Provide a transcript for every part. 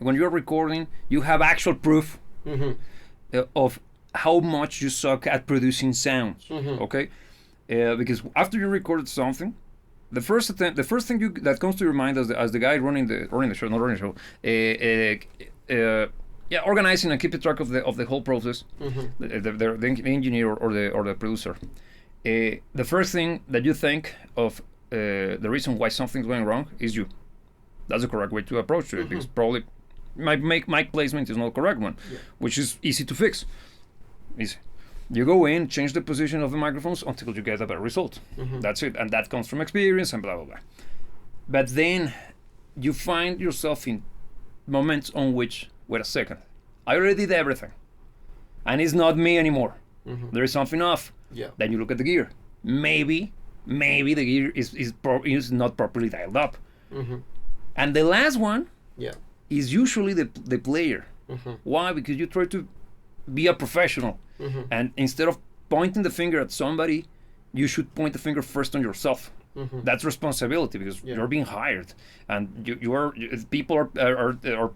when you're recording, you have actual proof of how much you suck at producing sounds. Okay, because after you recorded something, the first thing that comes to your mind as the guy running the show, not running the show, organizing and keeping track of the whole process, the engineer or the producer. The first thing that you think of, the reason why something's going wrong is you. That's the correct way to approach it, because probably my mic placement is not the correct one, which is easy to fix. Easy. You go in, change the position of the microphones until you get a better result. That's it, and that comes from experience and blah blah blah. But then you find yourself in moments on which, wait a second, I already did everything, and it's not me anymore. There is something off. Then you look at the gear. Maybe the gear is not properly dialed up. And the last one is usually the player. Why? Because you try to be a professional, and instead of pointing the finger at somebody, you should point the finger first on yourself. That's responsibility, because you're being hired, and people are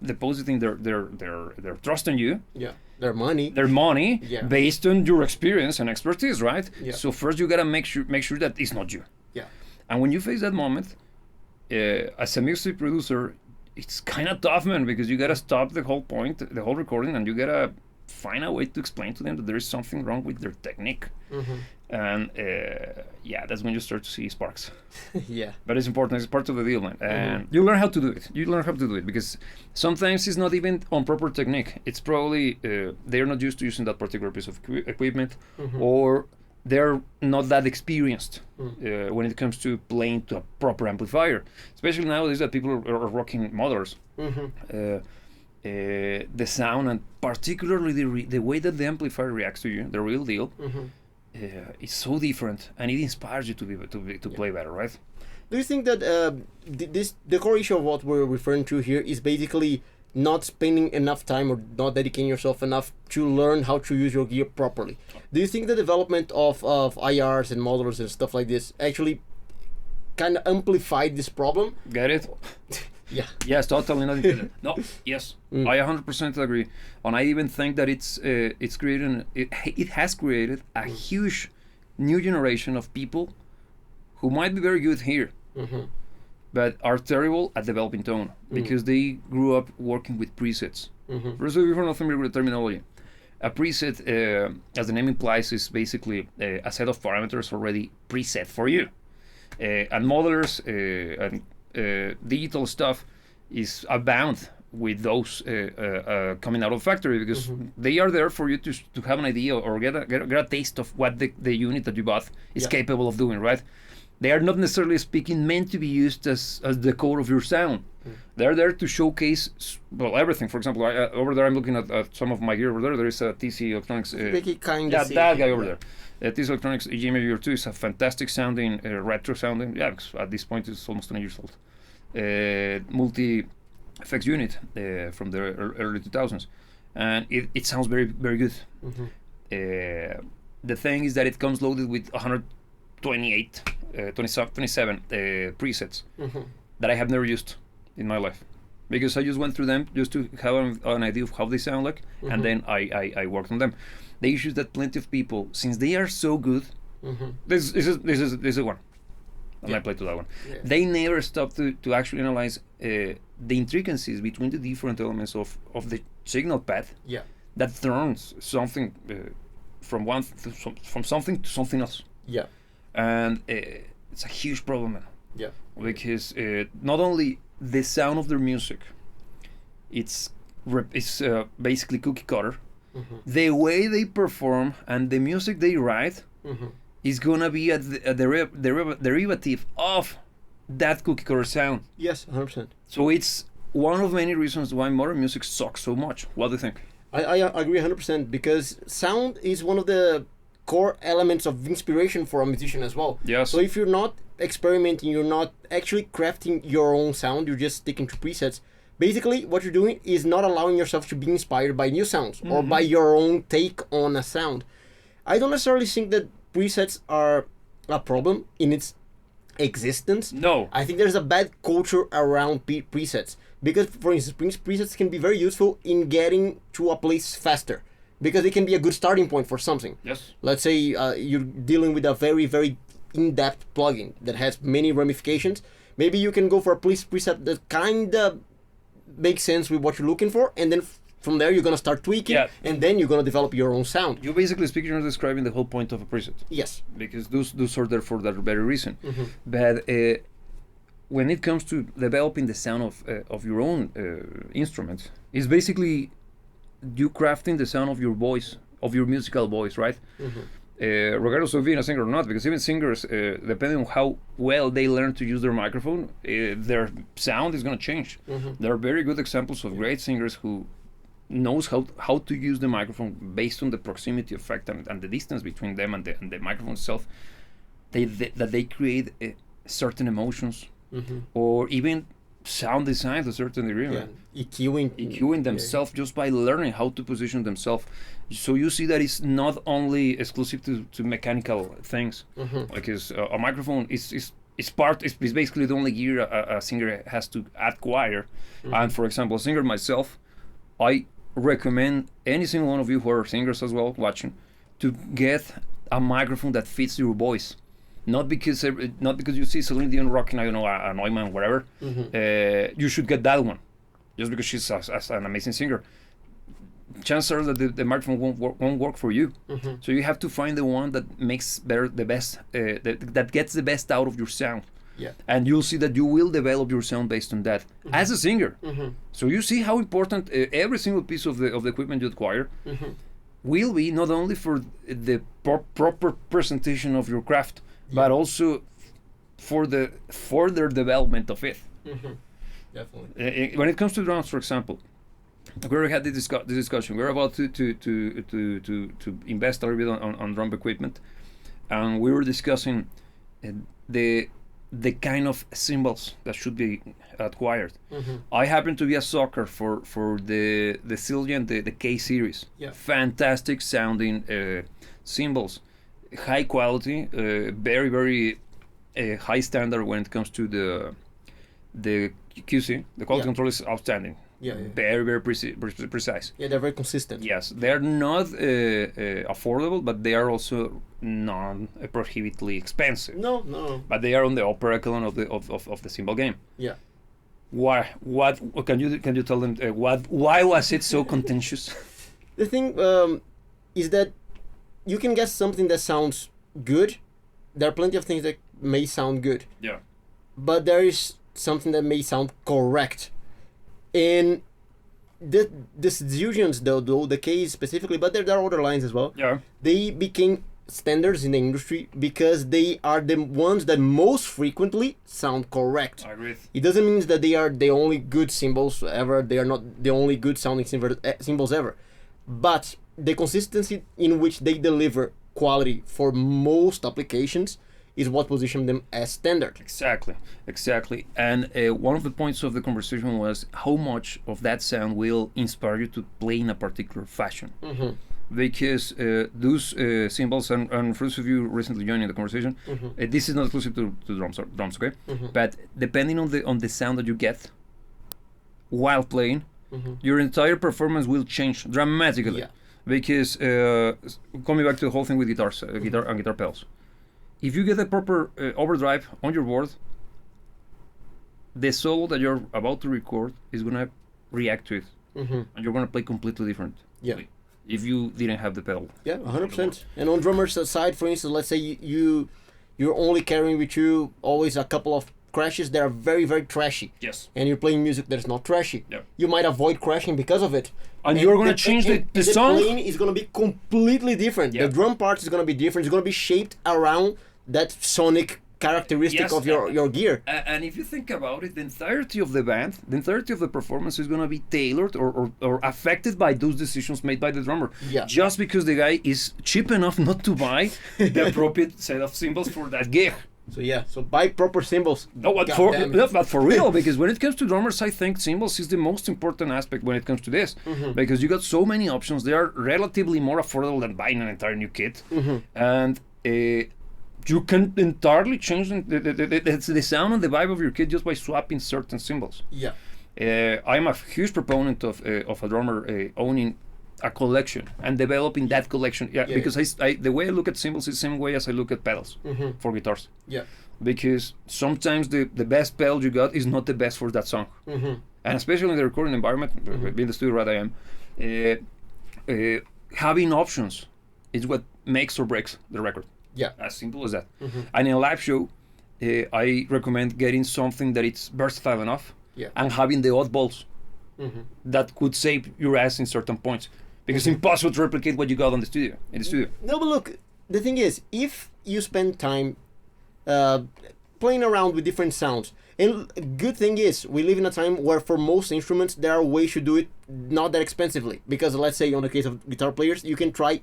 depositing their trust in you. Their money based on your experience and expertise, right? So first you gotta make sure that it's not you. And when you face that moment, as a music producer, it's kind of tough, man, because you gotta stop the whole recording, and you gotta find a way to explain to them that there is something wrong with their technique. And that's when you start to see sparks. But it's important. It's part of the deal, man. And you learn how to do it. Because sometimes it's not even on proper technique. It's probably they're not used to using that particular piece of equipment, or they're not that experienced when it comes to playing to a proper amplifier. Especially nowadays that people are rocking modelers. The sound, and particularly the way that the amplifier reacts to you, the real deal, is so different, and it inspires you to play better, right? Do you think that the core issue of what we're referring to here is basically not spending enough time or not dedicating yourself enough to learn how to use your gear properly? Do you think the development of IRs and modelers and stuff like this actually kind of amplified this problem? Get it? Yes, totally not intended. No, yes, I 100% agree, and I even think that it's created, it has created a huge new generation of people who might be very good here, but are terrible at developing tone, because they grew up working with presets. First of all, if you're not familiar with the terminology, a preset, as the name implies, is basically a set of parameters already preset for you, and modelers and digital stuff is abound with those coming out of factory, because they are there for you to have an idea or get a taste of what the unit that you bought is capable of doing, right? They are not necessarily speaking meant to be used as the core of your sound. They're there to showcase, well, everything. For example, over there I'm looking at some of my gear over there. There is a TC Electronics. That guy over there. TC Electronics EGM 2 is a fantastic sounding, retro sounding. Yeah, because at this point it's almost 20 years old. Multi-effects unit from the early 2000s. And it sounds very, very good. The thing is that it comes loaded with 27 presets that I have never used in my life, because I just went through them just to have an idea of how they sound like, and then I worked on them. The issue is that plenty of people, since they are so good, this is one, and I play to that one. They never stop to actually analyze the intricacies between the different elements of the signal path that turns something from something to something else. And it's a huge problem, man. Because not only the sound of their music, it's basically cookie cutter. The way they perform and the music they write is gonna be a derivative of that cookie cutter sound. Yes, 100%. So it's one of many reasons why modern music sucks so much. What do you think? I agree 100%, because sound is one of the core elements of inspiration for a musician as well. Yes. So if you're not experimenting, you're not actually crafting your own sound, you're just sticking to presets. Basically, what you're doing is not allowing yourself to be inspired by new sounds or by your own take on a sound. I don't necessarily think that presets are a problem in its existence. No. I think there's a bad culture around presets, because, for instance, presets can be very useful in getting to a place faster, because it can be a good starting point for something. Yes. Let's say you're dealing with a very, very in-depth plugin that has many ramifications. Maybe you can go for a preset that kind of makes sense with what you're looking for, and then from there you're going to start tweaking, and then you're going to develop your own sound. You basically speaking, you're describing the whole point of a preset. Yes. Because those are there for that very reason. But when it comes to developing the sound of your own instrument, it's basically you crafting the sound of your voice, of your musical voice, right? Regardless of being a singer or not, because even singers, depending on how well they learn to use their microphone, their sound is going to change. There are very good examples of great singers who knows how to use the microphone based on the proximity effect and the distance between them and the microphone itself. That they create certain emotions, or even sound design to a certain degree. Yeah. Right? EQing themselves just by learning how to position themselves. So you see that it's not only exclusive to mechanical things, because a microphone is basically the only gear a singer has to acquire. And for example, a singer myself, I recommend any single one of you who are singers as well watching to get a microphone that fits your voice. Not because you see Celine Dion rocking, I don't know, a Neumann, whatever. You should get that one, just because she's an amazing singer. Chances are that the microphone won't work for you. So you have to find the one that makes the best, that gets the best out of your sound. Yeah. And you'll see that you will develop your sound based on that as a singer. So you see how important every single piece of the equipment you acquire will be, not only for the proper presentation of your craft, but also for the further development of it. Definitely. When it comes to drums, for example, we already had this discussion. We're about to invest a little bit on drum equipment, and we were discussing the kind of cymbals that should be acquired. I happen to be a sucker for the Zildjian, the K series. Fantastic sounding cymbals, high quality, very very high standard when it comes to the QC. The quality control is outstanding. Very very precise. Yeah, they're very consistent. Yes, they're not affordable, but they are also non-prohibitively expensive. No. But they are on the upper echelon of the cymbal game. Yeah. Why? What can you tell them? Why was it so contentious? The thing is that you can get something that sounds good. There are plenty of things that may sound good. Yeah. But there is something that may sound correct. And the Zildjians, though the case specifically, but there are other lines as well. Yeah. They became standards in the industry because they are the ones that most frequently sound correct. I agree. It doesn't mean that they are the only good cymbals ever. They are not the only good sounding cymbals ever. But the consistency in which they deliver quality for most applications is what positions them as standard. Exactly. And one of the points of the conversation was how much of that sound will inspire you to play in a particular fashion. Because those cymbals, and for those of you recently joining the conversation, this is not exclusive to drums, okay? But depending on the sound that you get while playing, your entire performance will change dramatically. Because coming back to the whole thing with guitar and guitar pedals, if you get a proper overdrive on your board, the solo that you're about to record is gonna react to it, and you're gonna play completely different. If you didn't have the pedal. 100%. And on drummers' side, for instance, let's say you're only carrying with you always a couple of crashes that are very very trashy. Yes. And you're playing music that is not trashy. You might avoid crashing because of it. And you're gonna change the song. The playing is gonna be completely different. The drum part is gonna be different. It's gonna be shaped around that sonic characteristic of your gear. And if you think about it, the entirety of the band, the entirety of the performance is going to be tailored or affected by those decisions made by the drummer. Just because the guy is cheap enough not to buy the appropriate set of cymbals for that gig. So buy proper cymbals. But for real, because when it comes to drummers, I think cymbals is the most important aspect when it comes to this. Because you got so many options. They are relatively more affordable than buying an entire new kit. And you can entirely change the sound and the vibe of your kit just by swapping certain cymbals. I'm a huge proponent of a drummer owning a collection and developing that collection. Yeah, because the way I look at cymbals is the same way as I look at pedals for guitars. Yeah. Because sometimes the best pedal you got is not the best for that song. And especially in the recording environment, being the studio that I am, having options is what makes or breaks the record. Yeah. As simple as that. And in a live show, I recommend getting something that it's versatile enough and having the oddballs that could save your ass in certain points. Because it's impossible to replicate what you got in the studio. No, but look, the thing is, if you spend time playing around with different sounds, and good thing is, we live in a time where for most instruments, there are ways to do it not that expensively. Because let's say on the case of guitar players, you can try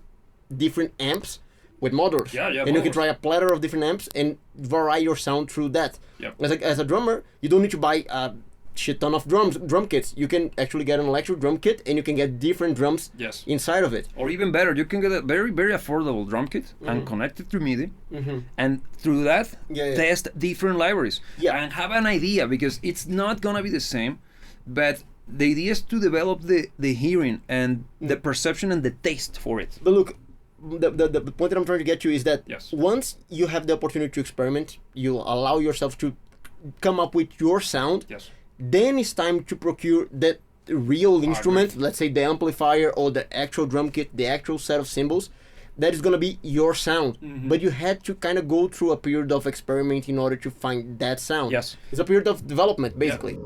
different amps with models. And you can try a platter of different amps and vary your sound through that. As a drummer, you don't need to buy a shit ton of drum kits. You can actually get an electric drum kit and you can get different drums inside of it. Or even better, you can get a very, very affordable drum kit and connect it to MIDI, and through that test different libraries and have an idea, because it's not gonna be the same, but the idea is to develop the hearing and the perception and the taste for it. But look, the point that I'm trying to get to is that once you have the opportunity to experiment, you allow yourself to come up with your sound. Then it's time to procure that real instrument, let's say the amplifier or the actual drum kit, the actual set of cymbals, that is going to be your sound. But you had to kind of go through a period of experiment in order to find that sound. It's a period of development, basically.